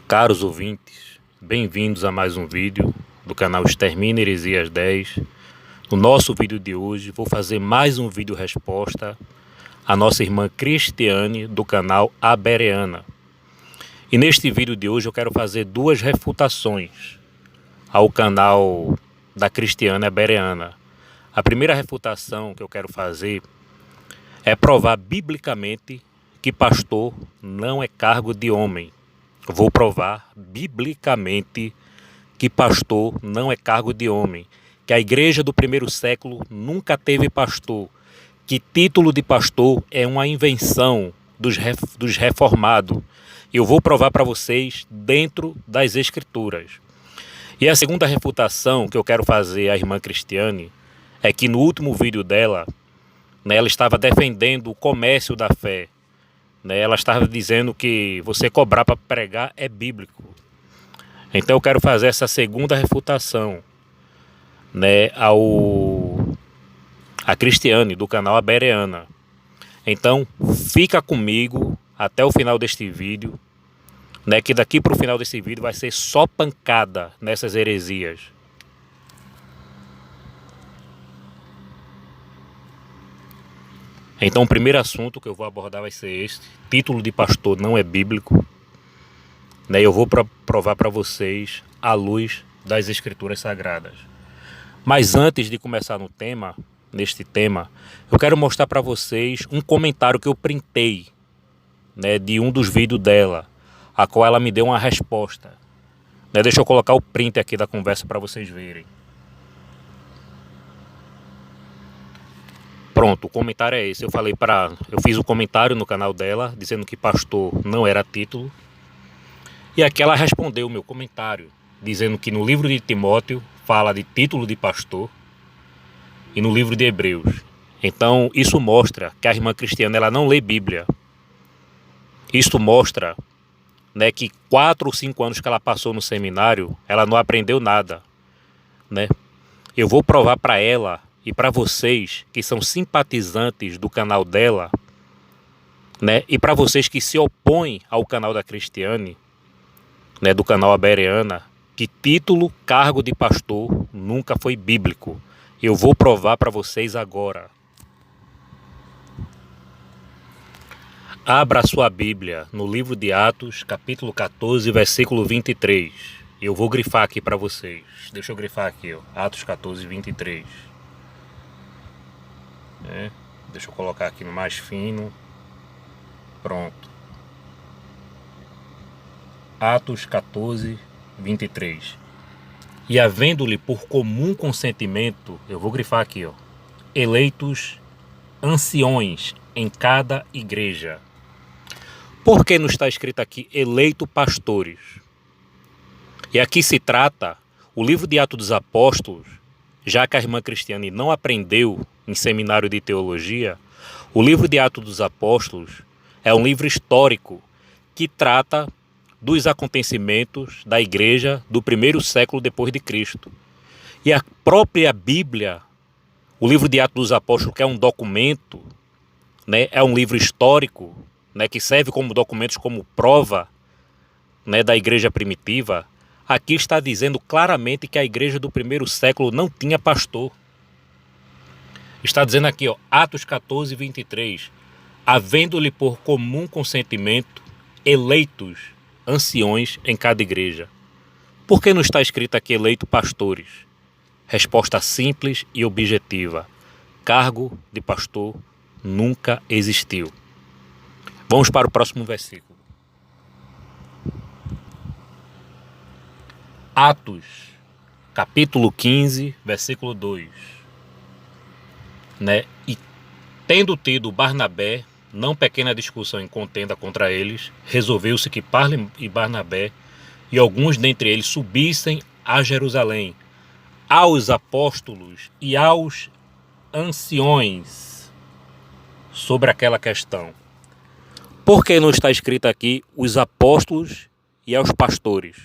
Caros ouvintes, bem-vindos a mais um vídeo do canal Extermina Heresias 10. No nosso vídeo de hoje vou fazer mais um vídeo resposta à nossa irmã Cristiane do canal A Bereana. E neste vídeo de hoje eu quero fazer duas refutações ao canal da Cristiane A Bereana. A primeira refutação que eu quero fazer é provar biblicamente que pastor não é cargo de homem. Vou provar biblicamente que pastor não é cargo de homem, que a igreja do primeiro século nunca teve pastor, que título de pastor é uma invenção dos reformados. Eu vou provar para vocês dentro das escrituras. E a segunda refutação que eu quero fazer à irmã Cristiane é que no último vídeo dela, ela estava defendendo o comércio da fé. Ela estava dizendo que você cobrar para pregar é bíblico. Então eu quero fazer essa segunda refutação, a Cristiane do canal A Bereana. Então fica comigo até o final deste vídeo, que daqui para o final desse vídeo vai ser só pancada nessas heresias. Então o primeiro assunto que eu vou abordar vai ser este: título de pastor não é bíblico. Eu vou provar para vocês à luz das escrituras sagradas. Mas antes de começar neste tema, eu quero mostrar para vocês um comentário que eu printei, de um dos vídeos dela, a qual ela me deu uma resposta. Deixa eu colocar o print aqui da conversa para vocês verem. Pronto, o comentário é esse. Eu fiz um comentário no canal dela dizendo que pastor não era título. E aqui ela respondeu o meu comentário, dizendo que no livro de Timóteo fala de título de pastor e no livro de Hebreus. Então isso mostra que a irmã Cristiane ela não lê Bíblia. Isso mostra que 4 ou 5 anos que ela passou no seminário, ela não aprendeu nada. Eu vou provar para ela e para vocês que são simpatizantes do canal dela, e para vocês que se opõem ao canal da Cristiane, do canal A Bereana, que título, cargo de pastor nunca foi bíblico. Eu vou provar para vocês agora. Abra sua Bíblia no livro de Atos, capítulo 14, versículo 23. Eu vou grifar aqui para vocês. Deixa eu grifar aqui, ó. Atos 14, 23. Deixa eu colocar aqui no mais fino. Pronto. Atos 14, 23. E havendo-lhe por comum consentimento, eu vou grifar aqui, ó, eleitos anciões em cada igreja. Por que não está escrito aqui eleito pastores? E aqui se trata, o livro de Atos dos Apóstolos, já que a irmã Cristiane não aprendeu em seminário de teologia, o livro de Atos dos Apóstolos é um livro histórico que trata dos acontecimentos da igreja do primeiro século depois de Cristo. E a própria Bíblia, o livro de Atos dos Apóstolos, que é um documento, é um livro histórico, que serve como documentos, como prova, da igreja primitiva. Aqui está dizendo claramente que a igreja do primeiro século não tinha pastor. Está dizendo aqui, ó, Atos 14, 23. Havendo-lhe por comum consentimento eleitos anciões em cada igreja. Por que não está escrito aqui eleito pastores? Resposta simples e objetiva. Cargo de pastor nunca existiu. Vamos para o próximo versículo. Atos, capítulo 15, versículo 2. E tendo tido Barnabé, não pequena discussão em contenda contra eles, resolveu-se que Paulo e Barnabé e alguns dentre eles subissem a Jerusalém, aos apóstolos e aos anciões, sobre aquela questão. Por que não está escrito aqui os apóstolos e aos pastores?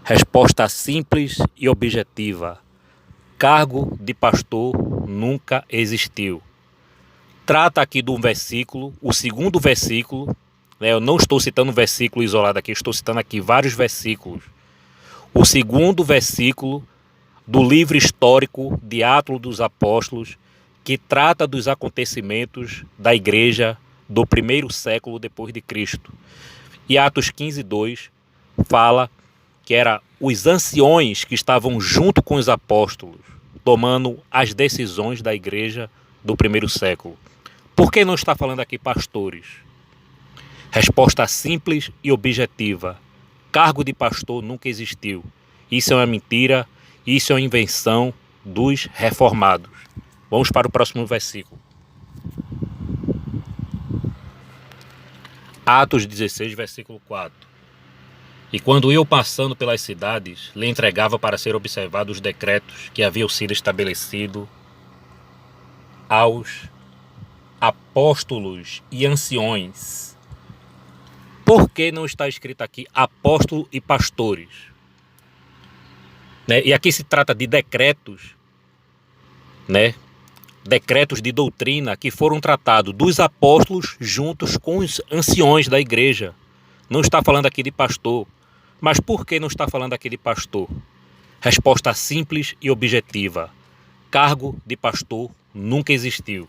Resposta simples e objetiva. Cargo de pastor nunca existiu. Trata aqui de um versículo, o segundo versículo, né? Eu não estou citando um versículo isolado aqui, estou citando aqui vários versículos. O segundo versículo do livro histórico de Atos dos Apóstolos, que trata dos acontecimentos da igreja do primeiro século depois de Cristo. E Atos 15:2 fala que era os anciões que estavam junto com os apóstolos, tomando as decisões da igreja do primeiro século. Por que não está falando aqui pastores? Resposta simples e objetiva. Cargo de pastor nunca existiu. Isso é uma mentira, isso é uma invenção dos reformados. Vamos para o próximo versículo. Atos 16, versículo 4. E quando eu passando pelas cidades, lhe entregava para ser observado os decretos que haviam sido estabelecidos aos apóstolos e anciões. Por que não está escrito aqui apóstolo e pastores? Né? E aqui se trata de decretos, né? Decretos de doutrina que foram tratados dos apóstolos juntos com os anciões da igreja. Não está falando aqui de pastor. Mas por que não está falando aqui de pastor? Resposta simples e objetiva. Cargo de pastor nunca existiu.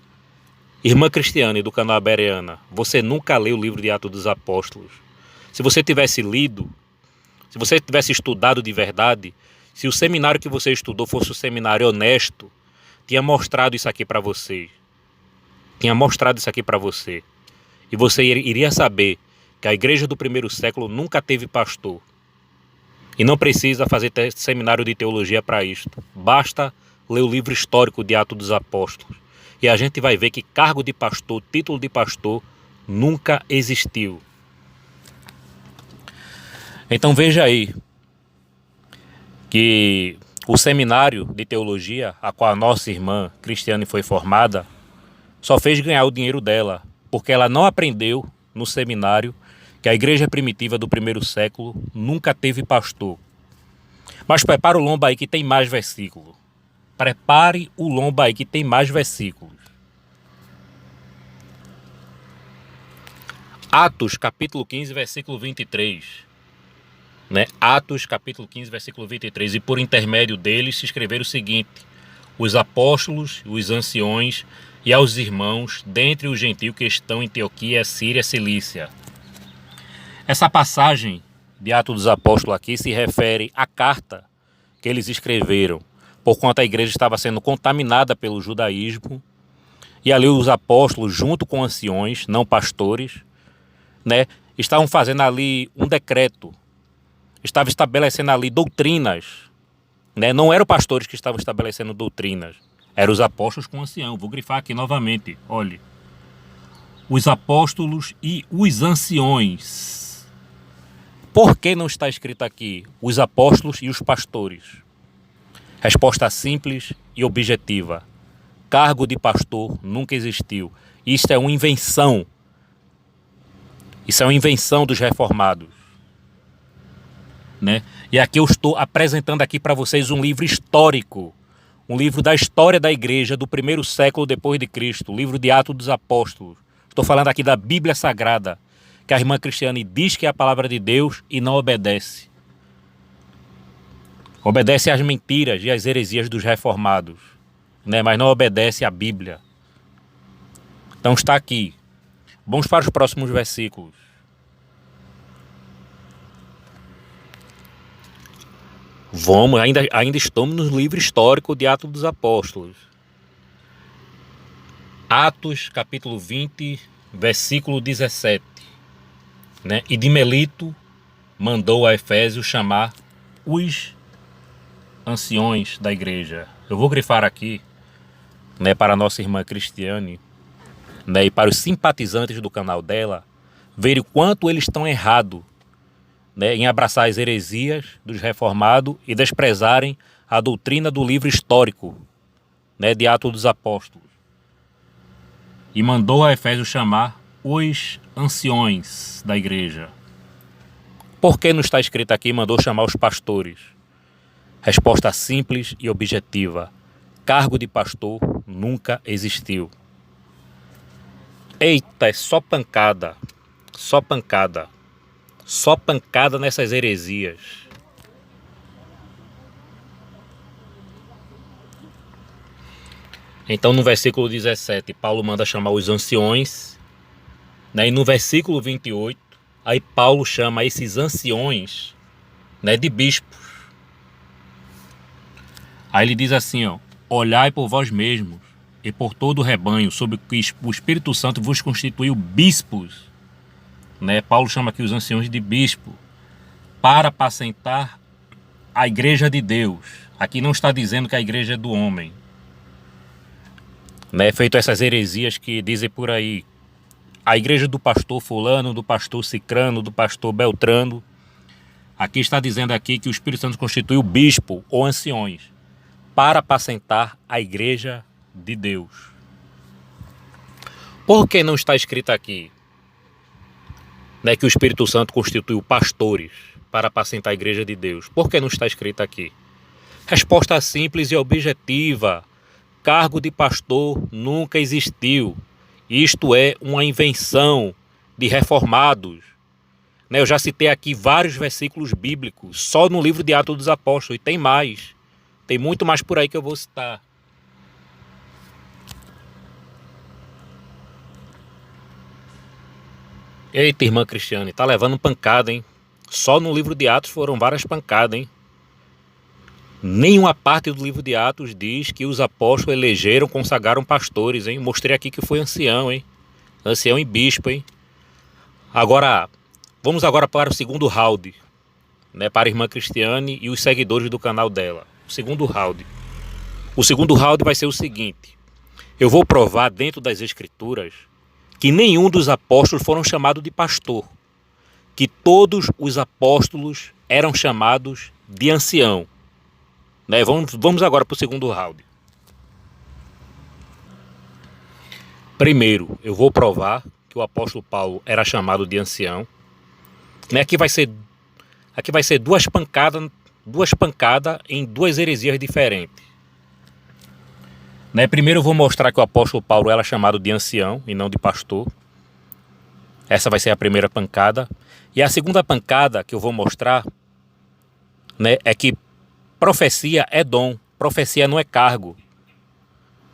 Irmã Cristiane do canal Bereana, você nunca leu o livro de Atos dos Apóstolos. Se você tivesse lido, se você tivesse estudado de verdade, se o seminário que você estudou fosse um seminário honesto, tinha mostrado isso aqui para você. Tinha mostrado isso aqui para você. E você iria saber que a igreja do primeiro século nunca teve pastor. E não precisa fazer seminário de teologia para isto. Basta ler o livro histórico de Atos dos Apóstolos. E a gente vai ver que cargo de pastor, título de pastor, nunca existiu. Então veja aí que o seminário de teologia, a qual a nossa irmã Cristiane foi formada, só fez ganhar o dinheiro dela, porque ela não aprendeu no seminário que a igreja primitiva do primeiro século nunca teve pastor. Mas prepara o lombo aí que tem mais versículo. Prepare o lombo aí que tem mais versículos. Atos capítulo 15, versículo 23. Né? Atos capítulo 15, versículo 23. E por intermédio deles se escreveram o seguinte: os apóstolos, os anciões e aos irmãos dentre os gentios que estão em Antioquia, Síria, Cilícia. Essa passagem de Atos dos Apóstolos aqui se refere à carta que eles escreveram, porquanto a igreja estava sendo contaminada pelo judaísmo, e ali os apóstolos, junto com anciões, não pastores, né, estavam fazendo ali um decreto, estavam estabelecendo ali doutrinas, né? Não eram pastores que estavam estabelecendo doutrinas, eram os apóstolos com ancião. Vou grifar aqui novamente, olhe. Os apóstolos e os anciões. Por que não está escrito aqui os apóstolos e os pastores? Resposta simples e objetiva. Cargo de pastor nunca existiu. Isso é uma invenção. Isso é uma invenção dos reformados. Né? E aqui eu estou apresentando aqui para vocês um livro histórico. Um livro da história da igreja do primeiro século depois de Cristo. O livro de Atos dos Apóstolos. Estou falando aqui da Bíblia Sagrada, que a irmã Cristiane diz que é a palavra de Deus e não obedece. Obedece às mentiras e às heresias dos reformados, né? Mas não obedece à Bíblia. Então está aqui. Vamos para os próximos versículos. Vamos, ainda estamos no livro histórico de Atos dos Apóstolos. Atos, capítulo 20, versículo 17. Né? E de Melito mandou a Efésio chamar os anciões da igreja. Eu vou grifar aqui, né, para a nossa irmã Cristiane, né, e para os simpatizantes do canal dela, ver o quanto eles estão errados, né, em abraçar as heresias dos reformados e desprezarem a doutrina do livro histórico, né, de Atos dos Apóstolos. E mandou a Efésio chamar os anciões da igreja. Por que não está escrito aqui mandou chamar os pastores? Resposta simples e objetiva. Cargo de pastor nunca existiu. Eita, é só pancada. Só pancada. Só pancada nessas heresias. Então no versículo 17, Paulo manda chamar os anciões, né? E no versículo 28, aí Paulo chama esses anciões, né, de bispos. Aí ele diz assim, ó: olhai por vós mesmos e por todo o rebanho, sobre que o Espírito Santo vos constituiu bispos, né? Paulo chama aqui os anciões de bispo, para apacentar a igreja de Deus. Aqui não está dizendo que a igreja é do homem, né? Feito essas heresias que dizem por aí, a igreja do pastor fulano, do pastor cicrano, do pastor beltrano. Aqui está dizendo aqui que o Espírito Santo constitui o bispo ou anciões para apacentar a igreja de Deus. Por que não está escrito aqui, né, que o Espírito Santo constituiu pastores para apacentar a igreja de Deus? Por que não está escrito aqui? Resposta simples e objetiva: cargo de pastor nunca existiu. Isto é uma invenção de reformados. Eu já citei aqui vários versículos bíblicos, só no livro de Atos dos Apóstolos, e tem mais. Tem muito mais por aí que eu vou citar. Eita, irmã Cristiane, tá levando pancada, hein? Só no livro de Atos foram várias pancadas, hein? Nenhuma parte do livro de Atos diz que os apóstolos elegeram, consagraram pastores, hein? Mostrei aqui que foi ancião, hein? Ancião e bispo, hein? Agora, vamos agora para o segundo round, né? Para a irmã Cristiane e os seguidores do canal dela. O segundo round. O segundo round vai ser o seguinte: eu vou provar dentro das escrituras que nenhum dos apóstolos foram chamados de pastor, que todos os apóstolos eram chamados de ancião. Né? Vamos agora para o segundo round. Primeiro, eu vou provar que o apóstolo Paulo era chamado de ancião. Né? Aqui vai ser duas pancadas em duas heresias diferentes. Né? Primeiro eu vou mostrar que o apóstolo Paulo era chamado de ancião e não de pastor. Essa vai ser a primeira pancada. E a segunda pancada que eu vou mostrar, né, é que profecia é dom, profecia não é cargo.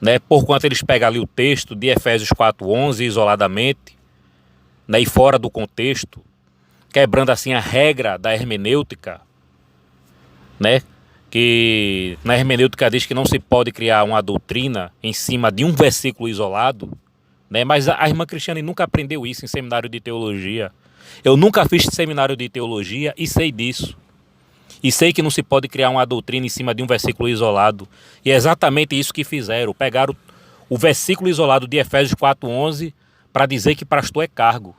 Né? Porquanto eles pegam ali o texto de Efésios 4:11 isoladamente, né, e fora do contexto, quebrando assim a regra da hermenêutica, né? Que na hermenêutica diz que não se pode criar uma doutrina em cima de um versículo isolado, né? Mas a irmã Cristiane nunca aprendeu isso em seminário de teologia. Eu nunca fiz seminário de teologia e sei disso. E sei que não se pode criar uma doutrina em cima de um versículo isolado. E é exatamente isso que fizeram. Pegaram o versículo isolado de Efésios 4:11 para dizer que pastor é cargo.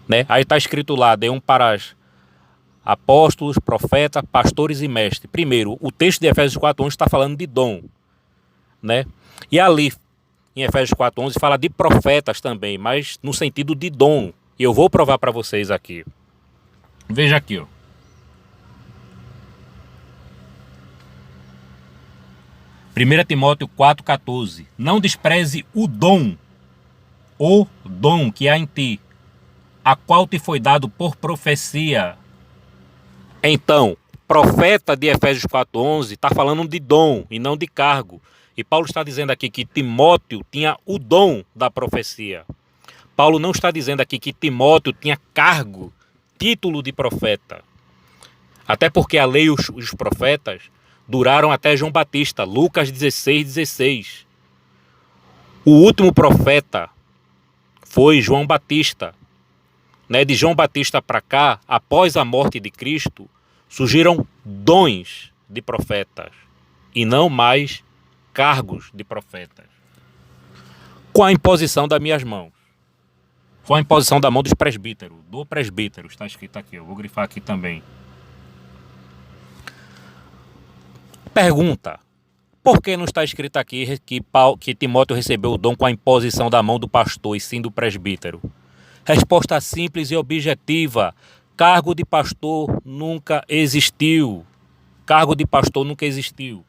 Né? Aí está escrito lá: dê um para apóstolos, profetas, pastores e mestres. Primeiro, o texto de Efésios 4:11 está falando de dom. Né? E ali, em Efésios 4:11, fala de profetas também, mas no sentido de dom. E eu vou provar para vocês aqui. Veja aqui, ó. 1 Timóteo 4:14. Não despreze o dom que há em ti, a qual te foi dado por profecia. Então, profeta de Efésios 4:11 está falando de dom e não de cargo. E Paulo está dizendo aqui que Timóteo tinha o dom da profecia. Paulo não está dizendo aqui que Timóteo tinha cargo, título de profeta. Até porque a lei e os profetas duraram até João Batista, Lucas 16:16. O último profeta foi João Batista. Né? De João Batista para cá, após a morte de Cristo, surgiram dons de profetas e não mais cargos de profetas. Com a imposição das minhas mãos. Com a imposição da mão dos presbíteros, do presbítero, está escrito aqui, eu vou grifar aqui também. Pergunta: por que não está escrito aqui que Timóteo recebeu o dom com a imposição da mão do pastor e sim do presbítero? Resposta simples e objetiva: cargo de pastor nunca existiu. Cargo de pastor nunca existiu.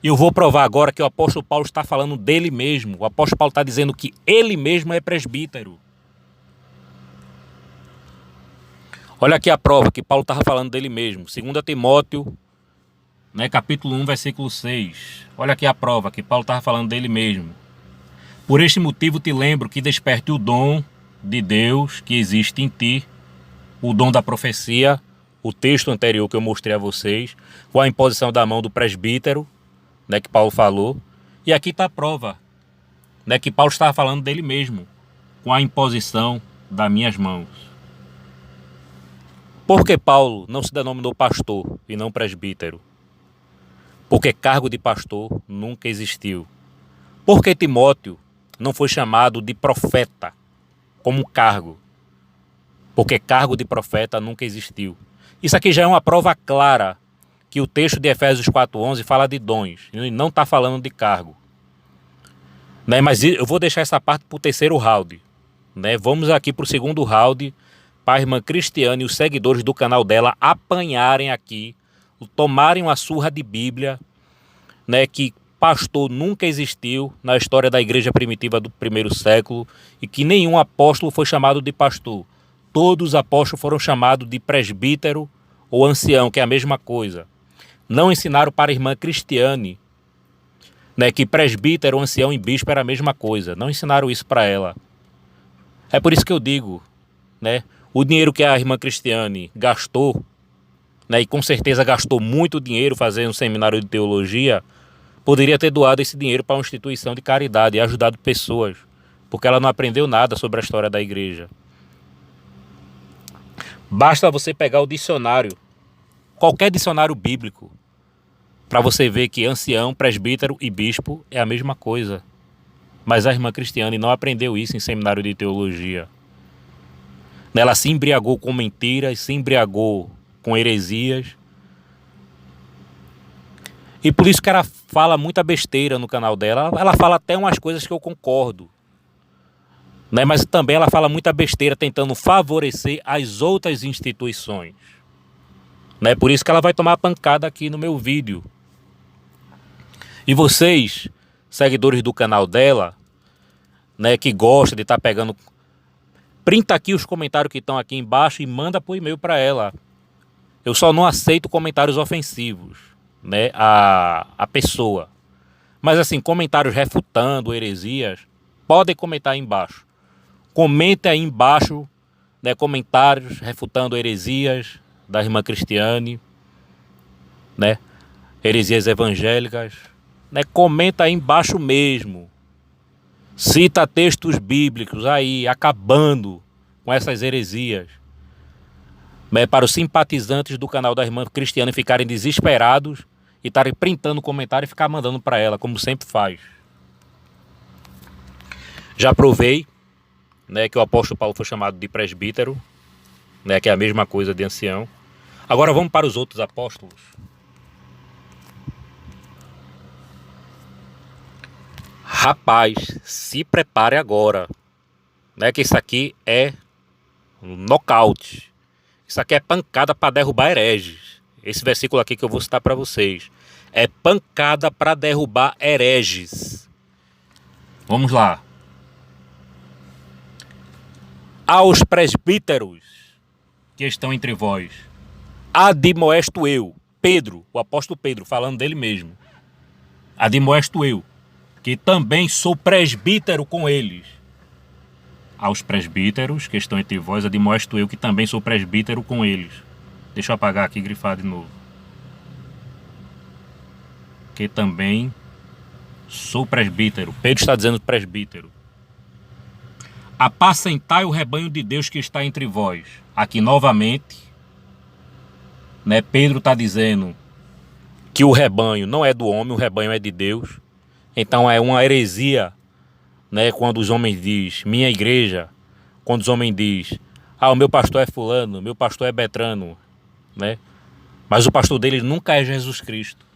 E eu vou provar agora que o apóstolo Paulo está falando dele mesmo. O apóstolo Paulo está dizendo que ele mesmo é presbítero. Olha aqui a prova que Paulo estava falando dele mesmo. 2 Timóteo, né, capítulo 1, versículo 6. Olha aqui a prova que Paulo estava falando dele mesmo. Por este motivo te lembro que desperte o dom de Deus que existe em ti, o dom da profecia, o texto anterior que eu mostrei a vocês, com a imposição da mão do presbítero, né, que Paulo falou. E aqui está a prova, né, que Paulo estava falando dele mesmo, com a imposição das minhas mãos. Por que Paulo não se denominou pastor e não presbítero? Porque cargo de pastor nunca existiu. Por que Timóteo não foi chamado de profeta como cargo? Porque cargo de profeta nunca existiu. Isso aqui já é uma prova clara que o texto de Efésios 4:11 fala de dons e não está falando de cargo. Né? Mas eu vou deixar essa parte para o terceiro round. Né? Vamos aqui para o segundo round, para a irmã Cristiane e os seguidores do canal dela apanharem aqui, tomarem uma surra de Bíblia, né, que pastor nunca existiu na história da igreja primitiva do primeiro século e que nenhum apóstolo foi chamado de pastor. Todos os apóstolos foram chamados de presbítero ou ancião, que é a mesma coisa. Não ensinaram para a irmã Cristiane, né, que presbítero, ancião e bispo era a mesma coisa. Não ensinaram isso para ela. É por isso que eu digo, né, o dinheiro que a irmã Cristiane gastou, né, e com certeza gastou muito dinheiro fazendo um seminário de teologia, poderia ter doado esse dinheiro para uma instituição de caridade e ajudado pessoas, porque ela não aprendeu nada sobre a história da igreja. Basta você pegar o dicionário, qualquer dicionário bíblico, para você ver que ancião, presbítero e bispo é a mesma coisa. Mas a irmã Cristiane não aprendeu isso em seminário de teologia. Ela se embriagou com mentiras, se embriagou com heresias. E por isso que ela fala muita besteira no canal dela. Ela fala até umas coisas que eu concordo. Né? Mas também ela fala muita besteira tentando favorecer as outras instituições. Né? Por isso que ela vai tomar pancada aqui no meu vídeo. E vocês, seguidores do canal dela, né, que gostam de estar pegando... Printa aqui os comentários que estão aqui embaixo e manda por e-mail para ela. Eu só não aceito comentários ofensivos, né, a pessoa. Mas assim, comentários refutando heresias, podem comentar aí embaixo. Comente aí embaixo, né, comentários refutando heresias da irmã Cristiane, né, heresias evangélicas, né, comenta aí embaixo mesmo. Cita textos bíblicos aí, acabando com essas heresias. Né, para os simpatizantes do canal da irmã Cristiane ficarem desesperados e estarem printando o comentário e ficar mandando para ela, como sempre faz. Já provei, né, que o apóstolo Paulo foi chamado de presbítero, né, que é a mesma coisa de ancião. Agora vamos para os outros apóstolos. Rapaz, se prepare agora, né, que isso aqui é um nocaute. Isso aqui é pancada para derrubar hereges. Esse versículo aqui que eu vou citar para vocês é pancada para derrubar hereges. Vamos lá. Aos presbíteros que estão entre vós, admoesto eu, Pedro, o apóstolo Pedro, falando dele mesmo. Admoesto eu, que também sou presbítero com eles. Aos presbíteros que estão entre vós, admoesto eu, que também sou presbítero com eles. Deixa eu apagar aqui e grifar de novo. Que também sou presbítero. Pedro está dizendo presbítero. Apacentai o rebanho de Deus que está entre vós. Aqui novamente, né, Pedro está dizendo que o rebanho não é do homem, o rebanho é de Deus. Então é uma heresia, né, quando os homens dizem, minha igreja, quando os homens dizem, o meu pastor é fulano, meu pastor é Betrano, né? Mas o pastor deles nunca é Jesus Cristo.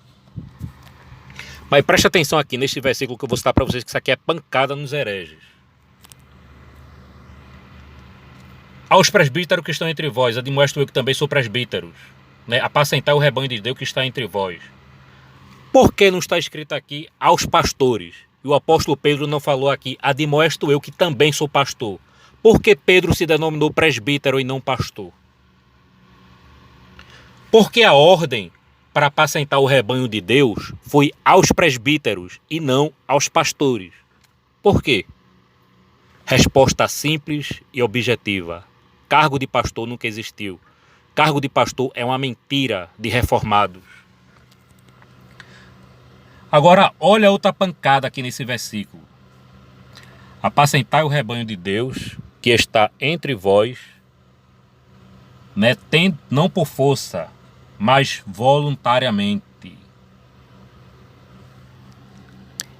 Mas preste atenção aqui neste versículo que eu vou citar para vocês, que isso aqui é pancada nos hereges. Aos presbíteros que estão entre vós, admoesto eu que também sou presbíteros, né? Apacentai o rebanho de Deus que está entre vós. Por que não está escrito aqui aos pastores? E o apóstolo Pedro não falou aqui, admoesto eu que também sou pastor. Por que Pedro se denominou presbítero e não pastor? Porque a ordem para apacentar o rebanho de Deus foi aos presbíteros e não aos pastores. Por quê? Resposta simples e objetiva. Cargo de pastor nunca existiu. Cargo de pastor é uma mentira de reformados. Agora, olha outra pancada aqui nesse versículo. Apacentai o rebanho de Deus, que está entre vós, não por força, mas voluntariamente.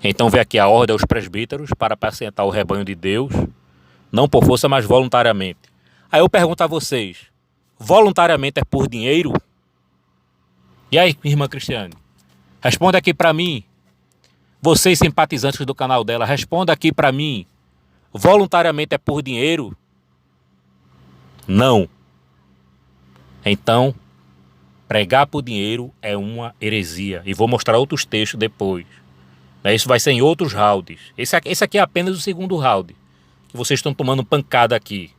Então vem aqui a ordem aos presbíteros para apacentar o rebanho de Deus, não por força, mas voluntariamente. Aí eu pergunto a vocês, voluntariamente é por dinheiro? E aí, irmã Cristiane? Responda aqui para mim. Vocês simpatizantes do canal dela, responda aqui para mim. Voluntariamente é por dinheiro? Não. Então, pregar por dinheiro é uma heresia. E vou mostrar outros textos depois. Isso vai ser em outros rounds. Esse aqui é apenas o segundo round. Que vocês estão tomando pancada aqui.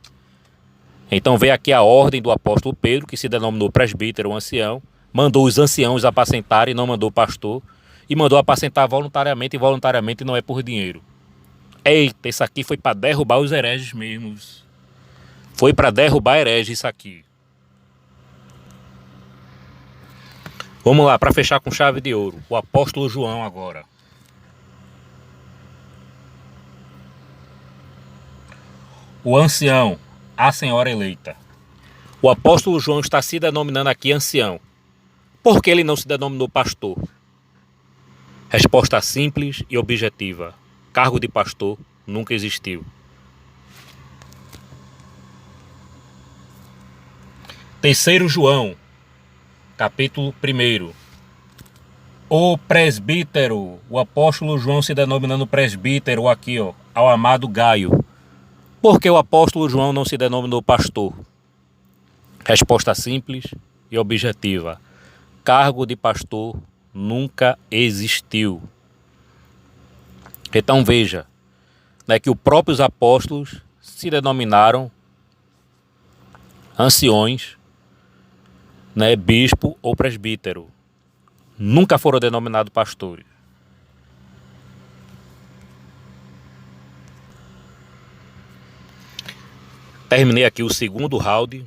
Então vem aqui a ordem do apóstolo Pedro, que se denominou presbítero ou ancião. Mandou os anciãos apacentarem, não mandou pastor. E mandou apacentar voluntariamente, e voluntariamente não é por dinheiro. Eita, isso aqui foi para derrubar os hereges mesmos. Foi para derrubar hereges isso aqui. Vamos lá, para fechar com chave de ouro. O apóstolo João agora. O ancião, a senhora eleita. O apóstolo João está se denominando aqui ancião. Por que ele não se denominou pastor? Resposta simples e objetiva. Cargo de pastor nunca existiu. Terceiro João, capítulo 1. O presbítero, o apóstolo João se denominando presbítero aqui, ao amado Gaio. Por que o apóstolo João não se denominou pastor? Resposta simples e objetiva. Cargo de pastor nunca existiu. Então veja, que os próprios apóstolos se denominaram anciões, bispo ou presbítero. Nunca foram denominados pastores. Terminei aqui o segundo round,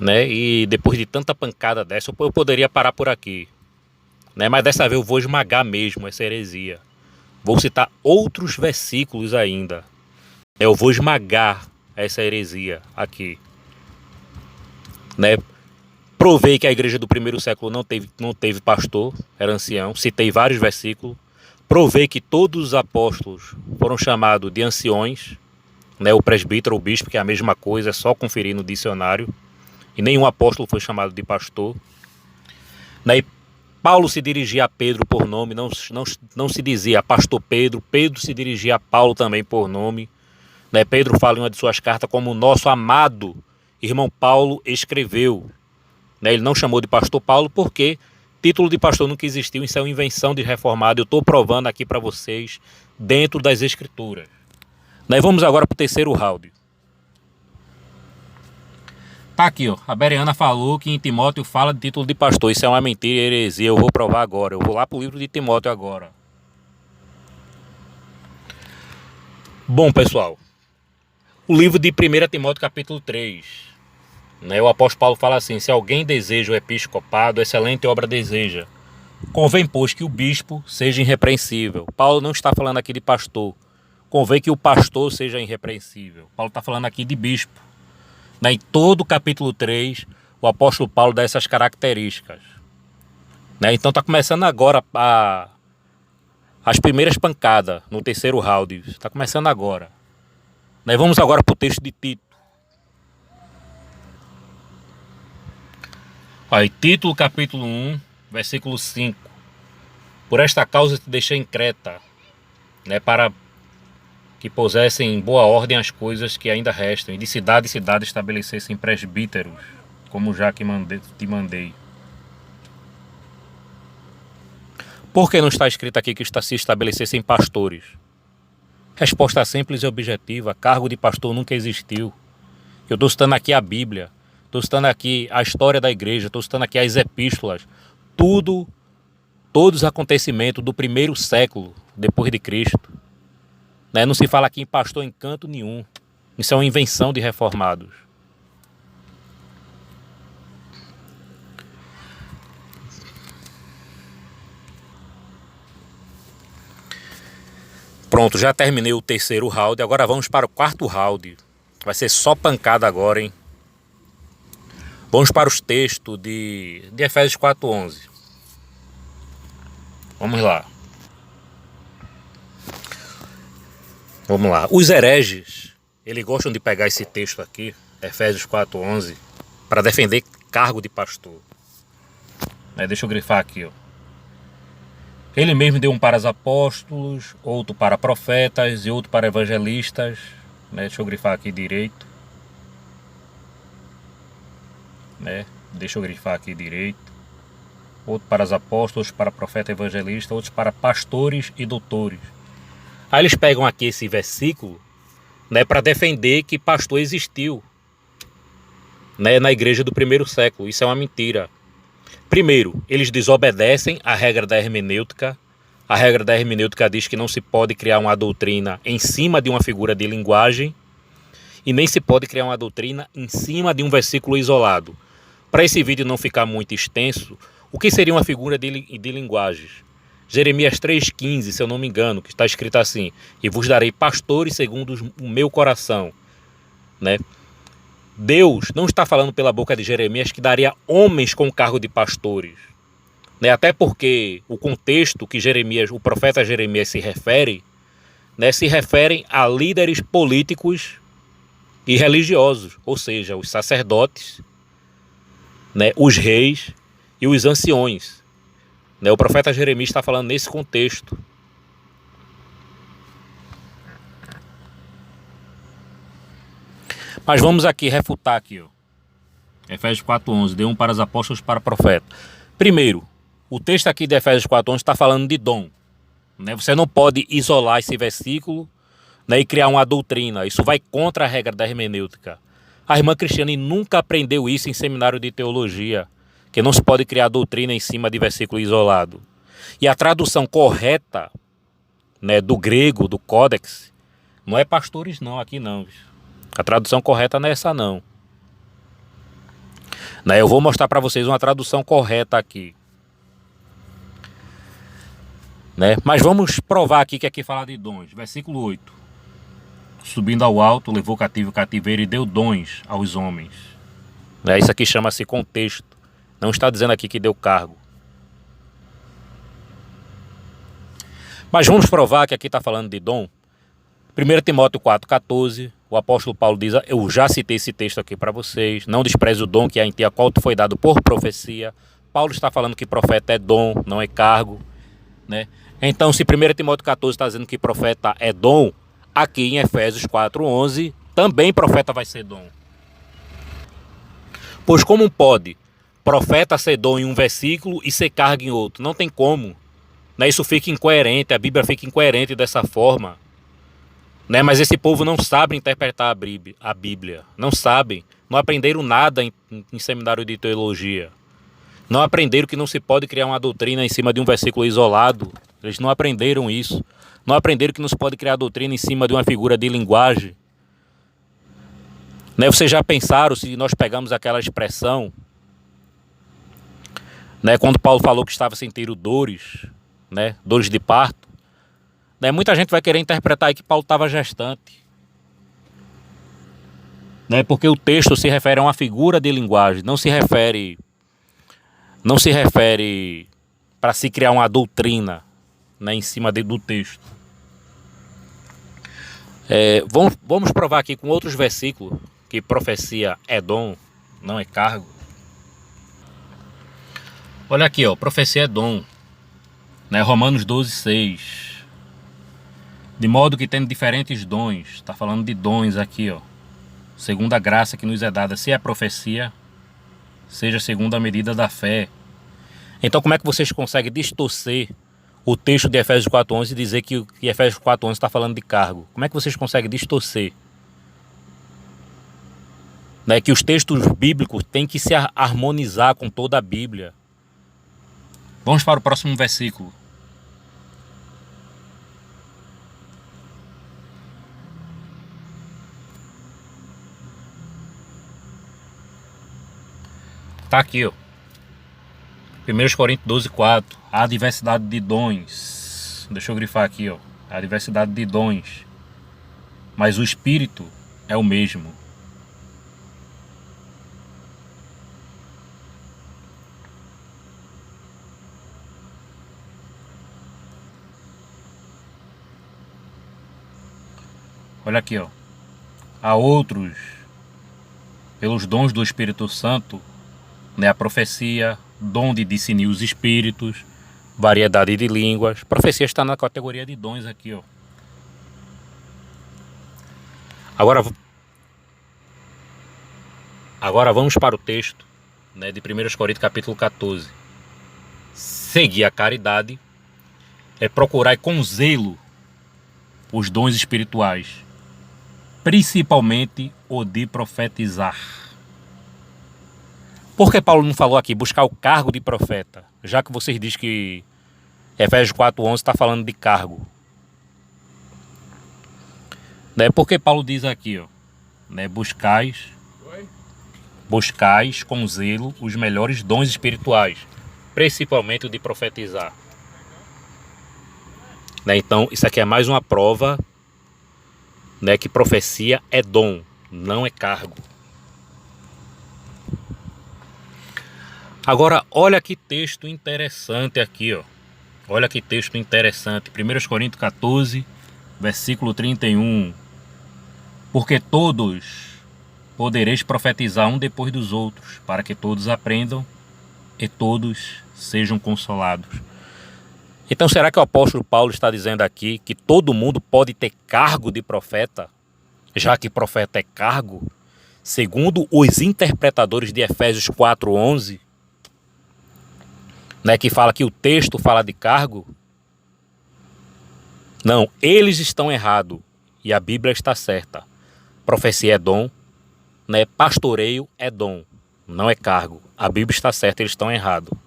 e depois de tanta pancada dessa, eu poderia parar por aqui, mas dessa vez eu vou esmagar mesmo essa heresia. Vou citar outros versículos ainda. Eu vou esmagar essa heresia aqui. Provei que a igreja do primeiro século não teve pastor, era ancião. Citei vários versículos. Provei que todos os apóstolos foram chamados de anciões. O presbítero ou bispo, que é a mesma coisa, é só conferir no dicionário. E nenhum apóstolo foi chamado de pastor. E Paulo se dirigia a Pedro por nome, não se dizia pastor Pedro. Pedro se dirigia a Paulo também por nome. Pedro fala em uma de suas cartas como o nosso amado irmão Paulo escreveu. Ele não chamou de pastor Paulo porque título de pastor nunca existiu, isso é uma invenção de reformado. Eu estou provando aqui para vocês dentro das escrituras. Vamos agora para o terceiro round. Tá aqui, a Bereana falou que em Timóteo fala de título de pastor. Isso é uma mentira e heresia, eu vou provar agora. Eu vou lá para o livro de Timóteo agora. Bom, pessoal, o livro de 1 Timóteo capítulo 3. O apóstolo Paulo fala assim: se alguém deseja o episcopado, excelente obra deseja. Convém, pois, que o bispo seja irrepreensível. Paulo não está falando aqui de pastor. Convém que o pastor seja irrepreensível. Paulo está falando aqui de bispo. Em todo o capítulo 3, o apóstolo Paulo dá essas características. Então está começando agora as primeiras pancadas no terceiro round. Está começando agora. Vamos agora para o texto de Tito. Tito, capítulo 1, versículo 5. Por esta causa te deixei em Creta, para que pusessem em boa ordem as coisas que ainda restam, e de cidade em cidade estabelecessem presbíteros, como já que te mandei. Por que não está escrito aqui que se estabelecessem pastores? Resposta simples e objetiva: cargo de pastor nunca existiu. Eu estou citando aqui a Bíblia. estou citando aqui a história da igreja, estou citando aqui as epístolas, tudo, todos os acontecimentos do primeiro século depois de Cristo. Né? Não se fala aqui em pastor em canto nenhum. Isso é uma invenção de reformados. Pronto, já terminei o terceiro round, agora vamos para o quarto round. Vai ser só pancada agora, hein? Vamos para os textos de Efésios 4:11. Vamos lá. Vamos lá. Os hereges, eles gostam de pegar esse texto aqui, Efésios 4:11, para defender cargo de pastor. Deixa eu grifar aqui, ó. Ele mesmo deu um para os apóstolos, outro para profetas e outro para evangelistas. Deixa eu grifar aqui direito. Deixa eu grifar aqui direito. Outro para os apóstolos, para profeta e evangelista, outros para pastores e doutores. Aí eles pegam aqui esse versículo, para defender que pastor existiu, na igreja do primeiro século. Isso é uma mentira. Primeiro, eles desobedecem à regra da hermenêutica. A regra da hermenêutica diz que não se pode criar uma doutrina em cima de uma figura de linguagem e nem se pode criar uma doutrina em cima de um versículo isolado. Para esse vídeo não ficar muito extenso, o que seria uma figura de linguagens? Jeremias 3,15, se eu não me engano, que está escrito assim: e vos darei pastores segundo o meu coração. Deus não está falando pela boca de Jeremias que daria homens com o cargo de pastores. Até porque o contexto que o profeta Jeremias se refere, se referem a líderes políticos e religiosos, ou seja, os sacerdotes, os reis e os anciões. O profeta Jeremias está falando nesse contexto. Mas vamos aqui refutar aqui, ó. Efésios 4:11, deu um para os apóstolos, para profeta. Primeiro, o texto aqui de Efésios 4:11 está falando de dom. Você não pode isolar esse versículo, e criar uma doutrina. Isso vai contra a regra da hermenêutica. A irmã Cristiane nunca aprendeu isso em seminário de teologia, que não se pode criar doutrina em cima de versículo isolado. E a tradução correta, do grego, do códex, não é pastores não, aqui não. A tradução correta não é essa não. Eu vou mostrar para vocês uma tradução correta aqui. Mas vamos provar aqui que aqui fala de dons. Versículo 8. Subindo ao alto, levou cativo o cativeiro e deu dons aos homens. Isso aqui chama-se contexto. Não está dizendo aqui que deu cargo. Mas vamos provar que aqui está falando de dom. 1 Timóteo 4,14, o apóstolo Paulo diz: eu já citei esse texto aqui para vocês. Não despreze o dom que há em ti, a qual te foi dado por profecia. Paulo está falando que profeta é dom, não é cargo. Então, se 1 Timóteo 14 está dizendo que profeta é dom, aqui em Efésios 4:11 também profeta vai ser dom. Pois como pode profeta ser dom em um versículo e ser cargo em outro? Não tem como. Isso fica incoerente, a Bíblia fica incoerente dessa forma. Mas esse povo não sabe interpretar a Bíblia. Não sabem. Não aprenderam nada em seminário de teologia. Não aprenderam que não se pode criar uma doutrina em cima de um versículo isolado. Eles não aprenderam isso. Não aprenderam que não se pode criar doutrina em cima de uma figura de linguagem. Vocês já pensaram, se nós pegamos aquela expressão, quando Paulo falou que estava sentindo dores, dores de parto, muita gente vai querer interpretar aí que Paulo estava gestante. Porque o texto se refere a uma figura de linguagem, não se refere para se criar uma doutrina, em cima do texto. Vamos provar aqui com outros versículos que profecia é dom, não é cargo. Olha aqui, ó, profecia é dom, Romanos 12:6. De modo que tendo diferentes dons, está falando de dons aqui, ó, segundo a graça que nos é dada, se é profecia, seja segundo a medida da fé. Então como é que vocês conseguem distorcer o texto de Efésios 4:11 e dizer que Efésios 4:11 está falando de cargo? Como é que vocês conseguem distorcer? né, que os textos bíblicos têm que se harmonizar com toda a Bíblia. Vamos para o próximo versículo. Tá aqui, ó. 1 Coríntios 12:4. Há diversidade de dons. Deixa eu grifar aqui, ó. Há diversidade de dons, mas o Espírito é o mesmo. Olha aqui, ó. Há outros, pelos dons do Espírito Santo, né, a profecia, dom de discernir os espíritos, variedade de línguas. Profecia está na categoria de dons aqui, ó. Agora vamos para o texto, né, de 1 Coríntios capítulo 14. Seguir a caridade é procurar com zelo os dons espirituais, principalmente o de profetizar. Por que Paulo não falou aqui buscar o cargo de profeta? Já que vocês dizem que Efésios 4:11 está falando de cargo. Né? Por que Paulo diz aqui, ó, né, buscais com zelo os melhores dons espirituais, principalmente o de profetizar. Né? Então, isso aqui é mais uma prova, né, que profecia é dom, não é cargo. Agora, olha que texto interessante aqui, ó. Olha que texto interessante. 1 Coríntios 14, versículo 31. Porque todos podereis profetizar um depois dos outros, para que todos aprendam e todos sejam consolados. Então, será que o apóstolo Paulo está dizendo aqui que todo mundo pode ter cargo de profeta, já que profeta é cargo? Segundo os interpretadores de Efésios 4:11, né, que fala que o texto fala de cargo. Não, eles estão errados e a Bíblia está certa. Profecia é dom, né? Pastoreio é dom, não é cargo. A Bíblia está certa, eles estão errados.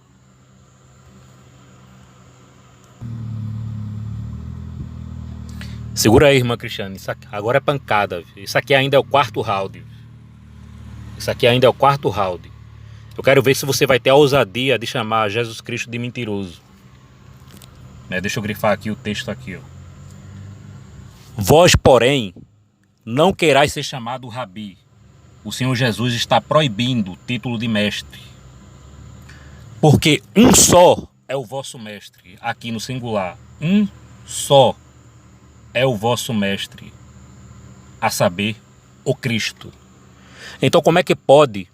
Segura aí, irmã Cristiane, isso aqui, agora é pancada. Isso aqui ainda é o quarto round. Eu quero ver se você vai ter a ousadia de chamar Jesus Cristo de mentiroso. Deixa eu grifar aqui o texto aqui, ó. Vós, porém, não querais ser chamado rabi. O Senhor Jesus está proibindo o título de mestre. Porque um só é o vosso mestre, aqui no singular. Um só é o vosso mestre, a saber, o Cristo. Então, como é que pode,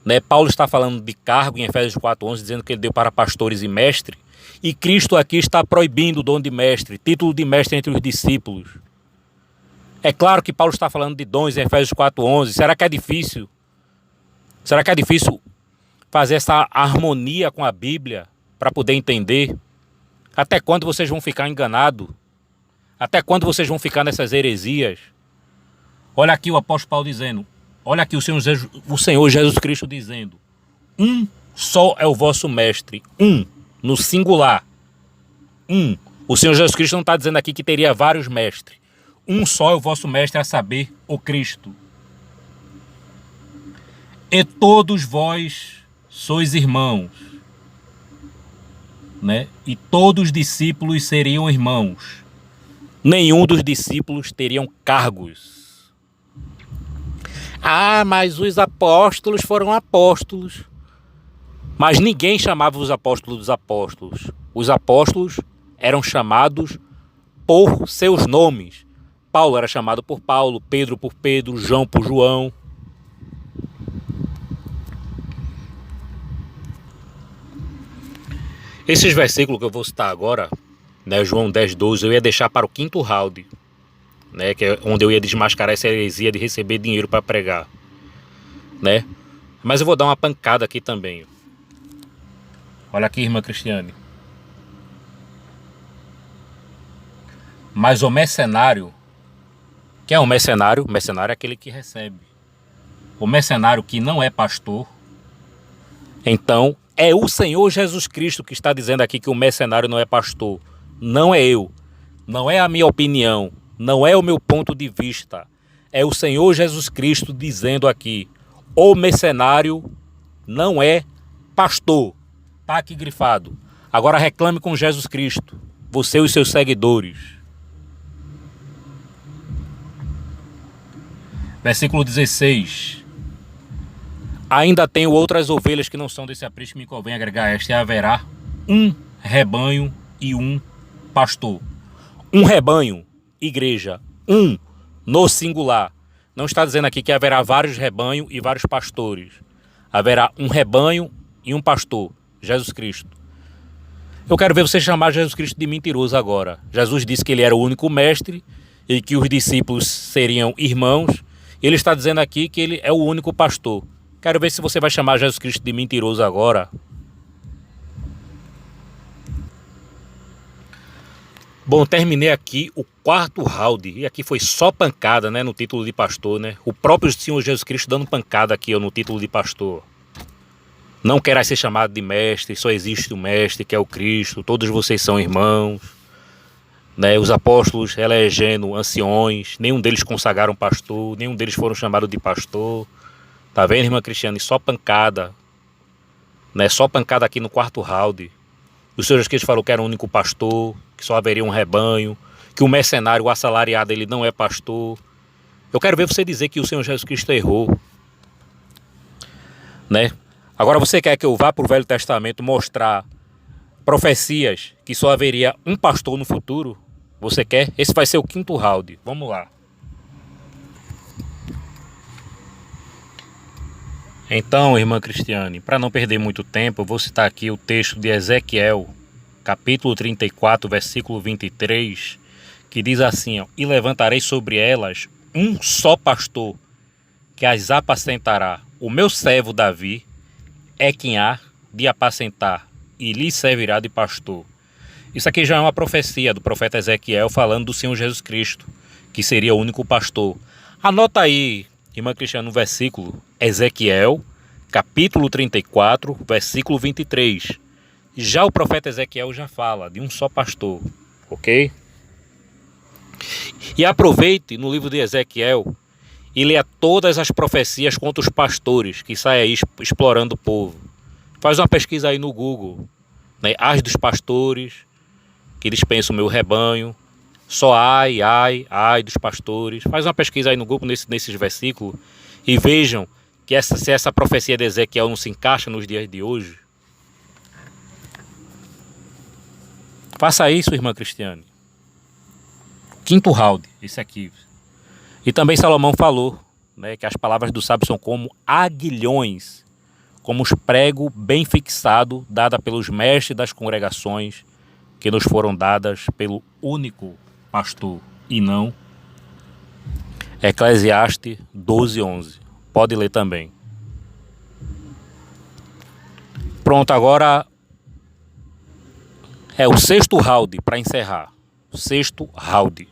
né? Paulo está falando de cargo em Efésios 4:11, dizendo que ele deu para pastores e mestres, e Cristo aqui está proibindo o dom de mestre, título de mestre entre os discípulos. É claro que Paulo está falando de dons em Efésios 4:11. Será que é difícil? Será que é difícil fazer essa harmonia com a Bíblia para poder entender? Até quando vocês vão ficar enganados? Até quando vocês vão ficar nessas heresias? Olha aqui o apóstolo Paulo dizendo, olha aqui o Senhor Jesus Cristo dizendo, um só é o vosso mestre, um, no singular, um. O Senhor Jesus Cristo não está dizendo aqui que teria vários mestres. Um só é o vosso mestre, a saber, o Cristo. E todos vós sois irmãos, né? E todos os discípulos seriam irmãos. Nenhum dos discípulos teriam cargos. Ah, mas os apóstolos foram apóstolos. Mas ninguém chamava os apóstolos dos apóstolos. Os apóstolos eram chamados por seus nomes. Paulo era chamado por Paulo, Pedro por Pedro, João por João. Esses versículos que eu vou citar agora, né, João 10:12, eu ia deixar para o quinto round, né, que é onde eu ia desmascarar essa heresia de receber dinheiro para pregar, né? Mas eu vou dar uma pancada aqui também. Olha aqui, irmã Cristiane. Mas o mercenário, que é um mercenário? O mercenário é aquele que recebe. o mercenário que não é pastor, então é o Senhor Jesus Cristo que está dizendo aqui que o mercenário não é pastor. Não é eu, não é a minha opinião, não é o meu ponto de vista. É o Senhor Jesus Cristo dizendo aqui: o mercenário não é pastor. Está aqui grifado. Agora reclame com Jesus Cristo, você e os seus seguidores. Versículo 16. Ainda tenho outras ovelhas que não são desse aprisco, me convém agregar esta, e haverá um rebanho e um pastor. Um rebanho, igreja, um no singular. Não está dizendo aqui que haverá vários rebanhos e vários pastores. Haverá um rebanho e um pastor, Jesus Cristo. Eu quero ver você chamar Jesus Cristo de mentiroso agora. Jesus disse que ele era o único mestre e que os discípulos seriam irmãos. Ele está dizendo aqui que ele é o único pastor. Quero ver se você vai chamar Jesus Cristo de mentiroso agora. Bom, terminei aqui o quarto round. E aqui foi só pancada, né, no título de pastor, né? O próprio Senhor Jesus Cristo dando pancada aqui, ó, no título de pastor. Não queira ser chamado de mestre, só existe um mestre, que é o Cristo. Todos vocês são irmãos. Né? Os apóstolos elegendo anciões, nenhum deles consagraram pastor, nenhum deles foram chamados de pastor. Tá vendo, irmã Cristiane? Só pancada. Né? Só pancada aqui no quarto round. O Senhor Jesus Cristo falou que era o único pastor, que só haveria um rebanho, que o mercenário, o assalariado, ele não é pastor. Eu quero ver você dizer que o Senhor Jesus Cristo errou. Né? Agora você quer que eu vá para o Velho Testamento mostrar profecias que só haveria um pastor no futuro? Você quer? Esse vai ser o quinto round. Vamos lá. Então, irmã Cristiane, para não perder muito tempo, eu vou citar aqui o texto de Ezequiel, capítulo 34, versículo 23, que diz assim, ó: e levantarei sobre elas um só pastor, que as apacentará. O meu servo Davi é quem há de apacentar, e lhe servirá de pastor. Isso aqui já é uma profecia do profeta Ezequiel falando do Senhor Jesus Cristo, que seria o único pastor. Anota aí, irmã Cristiane, no versículo Ezequiel, capítulo 34, versículo 23. Já o profeta Ezequiel já fala de um só pastor, ok? E aproveite no livro de Ezequiel e leia todas as profecias contra os pastores que saem aí explorando o povo. Faz uma pesquisa aí no Google, né? As dos pastores que dispensam o meu rebanho. Só ai dos pastores. Faz uma pesquisa aí no Google nesses versículos e vejam que se essa profecia de Ezequiel não se encaixa nos dias de hoje. Faça isso, irmã Cristiane. Quinto round, esse aqui. E também Salomão falou, né, que as palavras do sábio são como aguilhões, como os pregos bem fixados, dada pelos mestres das congregações, que nos foram dadas pelo único pastor, e não. Eclesiastes 12:11. Pode ler também. Pronto, agora é o sexto round para encerrar. O sexto round.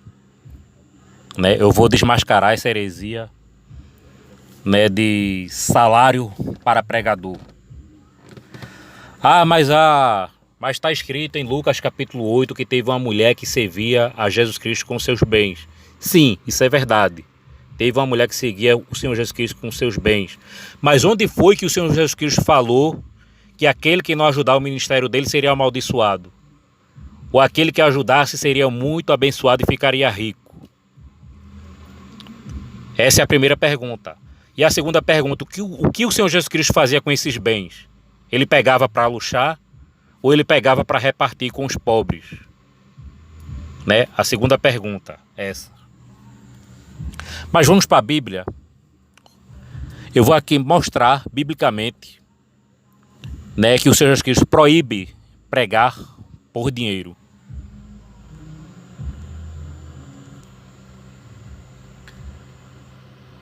Né? Eu vou desmascarar essa heresia, né, de salário para pregador. Mas está escrito em Lucas capítulo 8 que teve uma mulher que servia a Jesus Cristo com seus bens. Sim, isso é verdade. Teve uma mulher que seguia o Senhor Jesus Cristo com seus bens. Mas onde foi que o Senhor Jesus Cristo falou que aquele que não ajudar o ministério dele seria amaldiçoado? Ou aquele que ajudasse seria muito abençoado e ficaria rico? Essa é a primeira pergunta. E a segunda pergunta, o que o Senhor Jesus Cristo fazia com esses bens? Ele pegava para luxar ou ele pegava para repartir com os pobres? Né? A segunda pergunta é essa. Mas vamos para a Bíblia. Eu vou aqui mostrar biblicamente, né, que o Senhor Jesus Cristo proíbe pregar por dinheiro.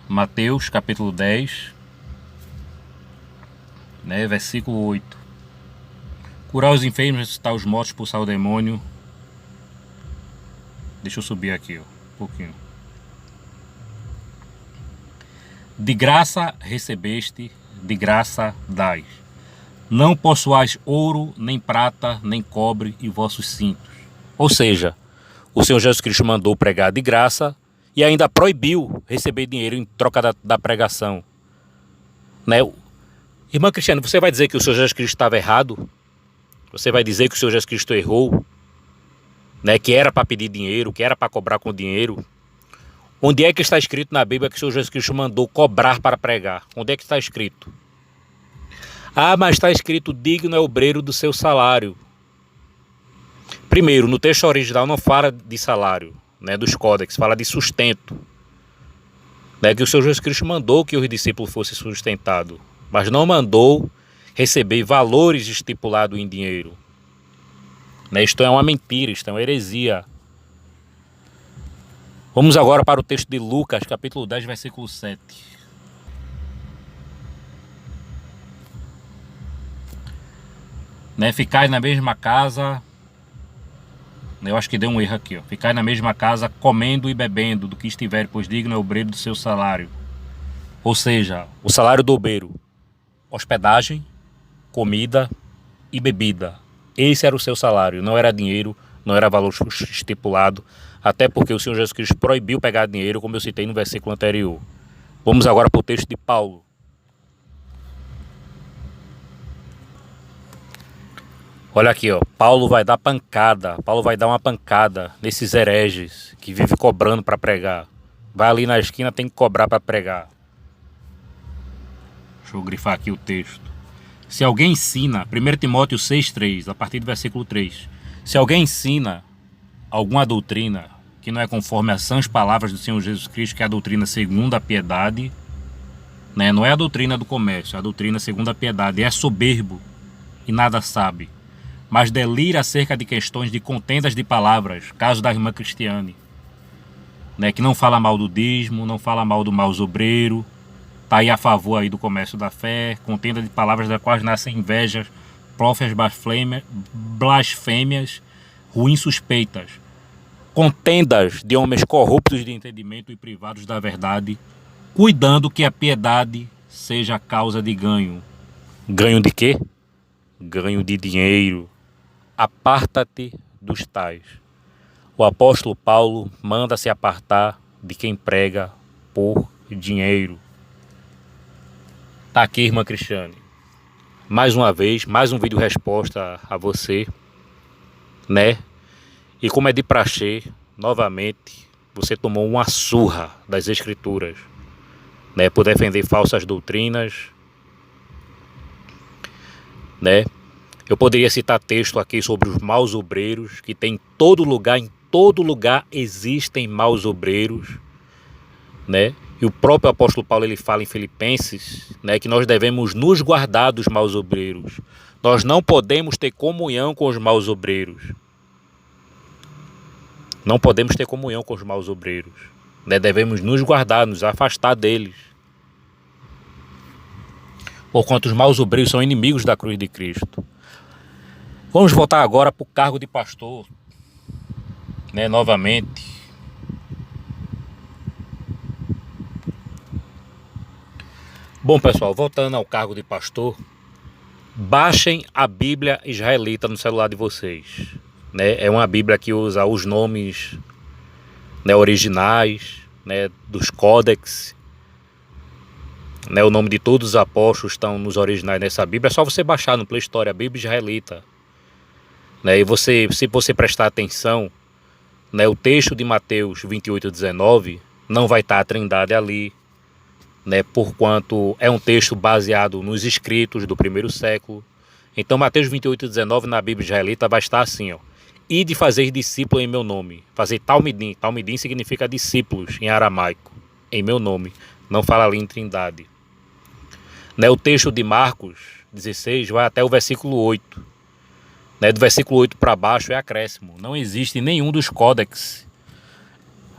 Mateus capítulo 10, né, versículo 8. Curar os enfermos, ressuscitar os mortos, expulsar o demônio. Deixa eu subir aqui, ó, um pouquinho. De graça recebeste, de graça dais. Não possuais ouro, nem prata, nem cobre em vossos cintos. Ou seja, o Senhor Jesus Cristo mandou pregar de graça e ainda proibiu receber dinheiro em troca da pregação. Né? Irmã Cristiane, você vai dizer que o Senhor Jesus Cristo estava errado? Você vai dizer que o Senhor Jesus Cristo errou? Né? Que era para pedir dinheiro, que era para cobrar com dinheiro? Onde é que está escrito na Bíblia que o Senhor Jesus Cristo mandou cobrar para pregar? Onde é que está escrito? Ah, mas está escrito: digno é o obreiro do seu salário. Primeiro, no texto original não fala de salário, né, dos códex, fala de sustento. Né, que o Senhor Jesus Cristo mandou que os discípulos fossem sustentados, mas não mandou receber valores estipulados em dinheiro. Né, isto é uma mentira, isto é uma heresia. Vamos agora para o texto de Lucas, capítulo 10, versículo 7. Né, ficai na mesma casa, eu acho que deu um erro aqui, ó. Ficai na mesma casa comendo e bebendo do que estiver, pois digno é o obreiro do seu salário. Ou seja, o salário do obreiro: hospedagem, comida e bebida. Esse era o seu salário, não era dinheiro, não era valor estipulado, até porque o Senhor Jesus Cristo proibiu pegar dinheiro, como eu citei no versículo anterior. Vamos agora para o texto de Paulo. Olha aqui, ó. Paulo vai dar pancada. Paulo vai dar uma pancada nesses hereges que vivem cobrando para pregar. Vai ali na esquina, tem que cobrar para pregar. Deixa eu grifar aqui o texto. Se alguém ensina, 1 Timóteo 6,3, a partir do versículo 3. Se alguém ensina alguma doutrina que não é conforme as sãs palavras do Senhor Jesus Cristo, que é a doutrina segundo a piedade, né? Não é a doutrina do comércio, é a doutrina segundo a piedade. É soberbo e nada sabe, mas delira acerca de questões de contendas de palavras, caso da irmã Cristiane, né, que não fala mal do dízimo, não fala mal do maus obreiro, está aí a favor aí do comércio da fé, contenda de palavras das quais nascem invejas, próprias blasfêmias, ruins suspeitas, contendas de homens corruptos de entendimento e privados da verdade, cuidando que a piedade seja causa de ganho. Ganho de quê? Ganho de dinheiro. Aparta-te dos tais. O apóstolo Paulo manda se apartar de quem prega por dinheiro. Tá aqui, irmã Cristiane. Mais uma vez, mais um vídeo resposta a você, né? E como é de praxe, novamente, você tomou uma surra das escrituras, né? Por defender falsas doutrinas, né? Eu poderia citar texto aqui sobre os maus obreiros, que tem em todo lugar existem maus obreiros, né? E o próprio apóstolo Paulo ele fala em Filipenses, né, que nós devemos nos guardar dos maus obreiros. Nós não podemos ter comunhão com os maus obreiros. Não podemos ter comunhão com os maus obreiros, né? Devemos nos guardar, nos afastar deles. Porquanto os maus obreiros são inimigos da cruz de Cristo. Vamos voltar agora para o cargo de pastor, né, novamente. Bom, pessoal, voltando ao cargo de pastor, baixem a Bíblia Israelita no celular de vocês, né? É uma Bíblia que usa os nomes, né, originais, né, dos códex, né? O nome de todos os apóstolos estão nos originais dessa Bíblia. É só você baixar no Play Store a Bíblia Israelita. Né, e se você prestar atenção, né, o texto de Mateus 28:19 não vai estar a Trindade ali, né, porquanto é um texto baseado nos escritos do primeiro século. Então Mateus 28:19 na Bíblia Israelita vai estar assim, ó: ide fazer discípulos em meu nome. Fazer talmidim. Talmidim significa discípulos em aramaico, em meu nome. Não fala ali em Trindade. Né, o texto de Marcos 16 vai até o versículo 8. Né, do versículo 8 para baixo é acréscimo. Não existe nenhum dos códex.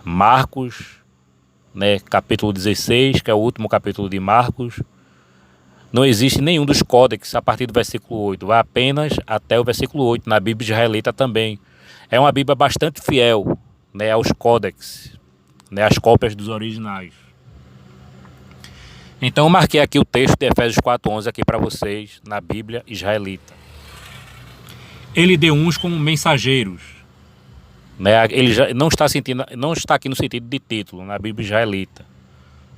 Marcos, né, capítulo 16, que é o último capítulo de Marcos, não existe nenhum dos códex a partir do versículo 8. Vai apenas até o versículo 8, na Bíblia Israelita também. É uma Bíblia bastante fiel, né, aos códex, né, às cópias dos originais. Então eu marquei aqui o texto de Efésios 4:11 aqui para vocês, na Bíblia israelita. Ele deu uns como mensageiros, né? Ele já não está aqui no sentido de título, na Bíblia israelita,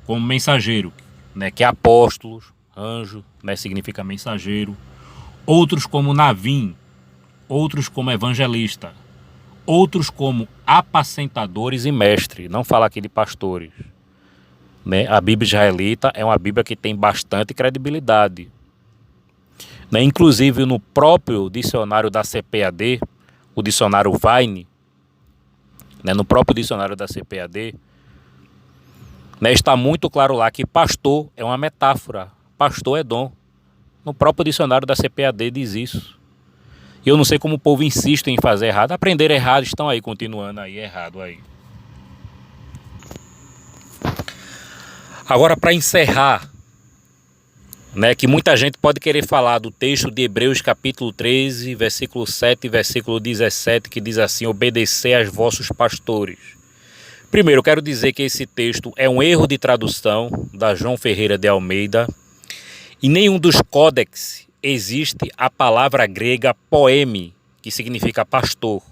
como mensageiro, né? Que é apóstolos, anjo, né? Significa mensageiro. Outros como Navim, outros como evangelista, outros como apacentadores e mestres. Não fala aqui de pastores, né? A Bíblia israelita é uma Bíblia que tem bastante credibilidade, né? Inclusive no próprio dicionário da CPAD, o dicionário Vine, né? No próprio dicionário da CPAD, né? Está muito claro lá que pastor é uma metáfora, pastor é dom. No próprio dicionário da CPAD diz isso. E eu não sei como o povo insiste em fazer errado. Aprender errado, estão aí, continuando aí, errado aí. Agora, para encerrar, né, que muita gente pode querer falar do texto de Hebreus capítulo 13, versículo 7 e versículo 17, que diz assim: obedecer aos vossos pastores. Primeiro, eu quero dizer que esse texto é um erro de tradução da João Ferreira de Almeida. Em nenhum dos códex existe a palavra grega poeme, que significa pastor,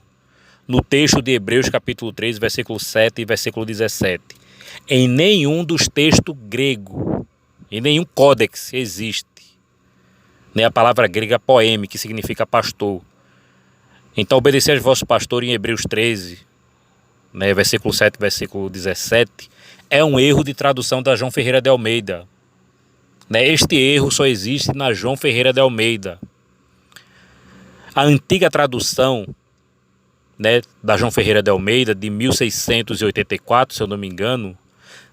no texto de Hebreus capítulo 13, versículo 7 e versículo 17. Em nenhum dos textos gregos, em nenhum códex existe, né, a palavra grega poeme, que significa pastor. Então, obedecer aos vossos pastores em Hebreus 13, né, versículo 7 e versículo 17, é um erro de tradução da João Ferreira de Almeida. Este erro só existe na João Ferreira de Almeida. A antiga tradução, né, da João Ferreira de Almeida, de 1684, se eu não me engano,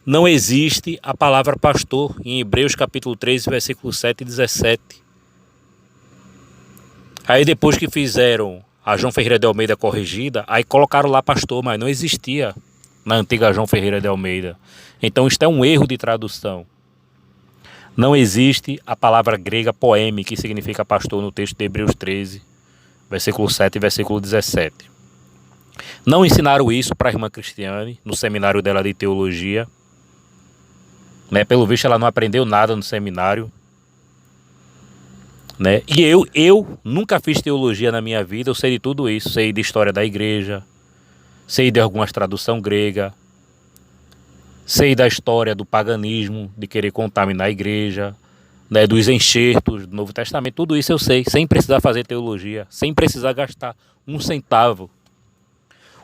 não existe a palavra pastor em Hebreus capítulo 13, versículo 7 e 17. Aí depois que fizeram a João Ferreira de Almeida corrigida, aí colocaram lá pastor, mas não existia na antiga João Ferreira de Almeida. Então isto é um erro de tradução. Não existe a palavra grega poeme, que significa pastor, no texto de Hebreus 13, versículo 7 e versículo 17. Não ensinaram isso para a irmã Cristiane, no seminário dela de teologia. Né? Pelo visto, ela não aprendeu nada no seminário. Né? E eu nunca fiz teologia na minha vida, eu sei de tudo isso. Sei de história da igreja, sei de algumas traduções gregas, sei da história do paganismo, de querer contaminar a igreja, né, dos enxertos do Novo Testamento, tudo isso eu sei, sem precisar fazer teologia, sem precisar gastar um centavo.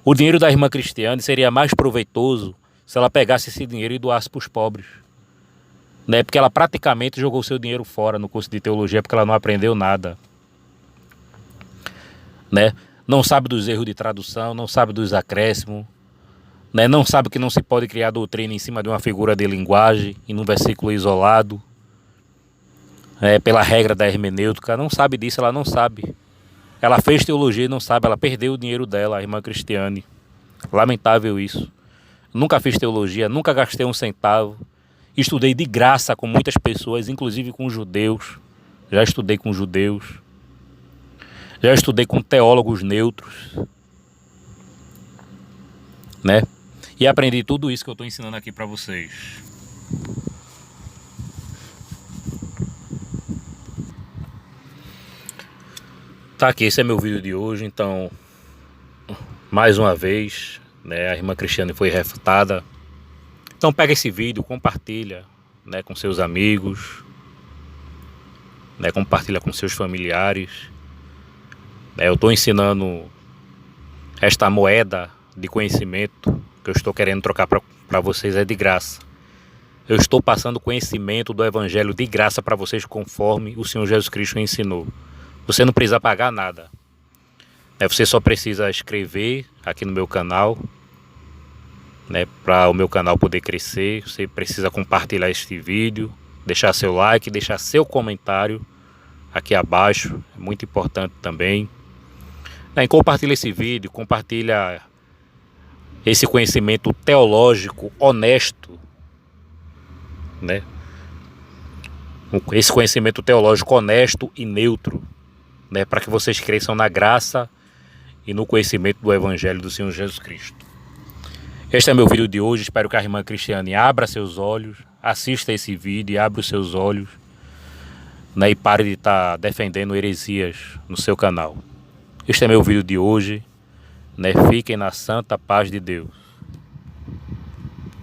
O dinheiro da irmã Cristiane seria mais proveitoso se ela pegasse esse dinheiro e doasse para os pobres. Né, porque ela praticamente jogou seu dinheiro fora no curso de teologia, porque ela não aprendeu nada. Né? Não sabe dos erros de tradução, não sabe dos acréscimos, né? Não sabe que não se pode criar doutrina em cima de uma figura de linguagem e num versículo isolado, pela regra da hermenêutica. Não sabe disso, ela não sabe. Ela fez teologia e não sabe, ela perdeu o dinheiro dela, a irmã Cristiane. Lamentável isso. Nunca fiz teologia, nunca gastei um centavo. Estudei de graça com muitas pessoas, inclusive com judeus. Já estudei com judeus. Já estudei com teólogos neutros. Né? E aprendi tudo isso que eu estou ensinando aqui para vocês. Tá aqui, esse é meu vídeo de hoje. Então, mais uma vez, né, a irmã Cristiane foi refutada. Então pega esse vídeo, compartilha, né, com seus amigos, né, compartilha com seus familiares. Eu estou ensinando esta moeda de conhecimento que eu estou querendo trocar para vocês, é de graça. Eu estou passando conhecimento do Evangelho de graça para vocês, conforme o Senhor Jesus Cristo ensinou. Você não precisa pagar nada. Você só precisa inscrever aqui no meu canal, né, para o meu canal poder crescer. Você precisa compartilhar este vídeo, deixar seu like, deixar seu comentário aqui abaixo, é muito importante também. Compartilha esse vídeo, compartilha esse conhecimento teológico honesto, né? Esse conhecimento teológico honesto e neutro, né? Para que vocês cresçam na graça e no conhecimento do Evangelho do Senhor Jesus Cristo. Este é meu vídeo de hoje, espero que a irmã Cristiane abra seus olhos, assista esse vídeo e abra os seus olhos, né, e pare de estar defendendo heresias no seu canal. Este é meu vídeo de hoje, né? Fiquem na santa paz de Deus.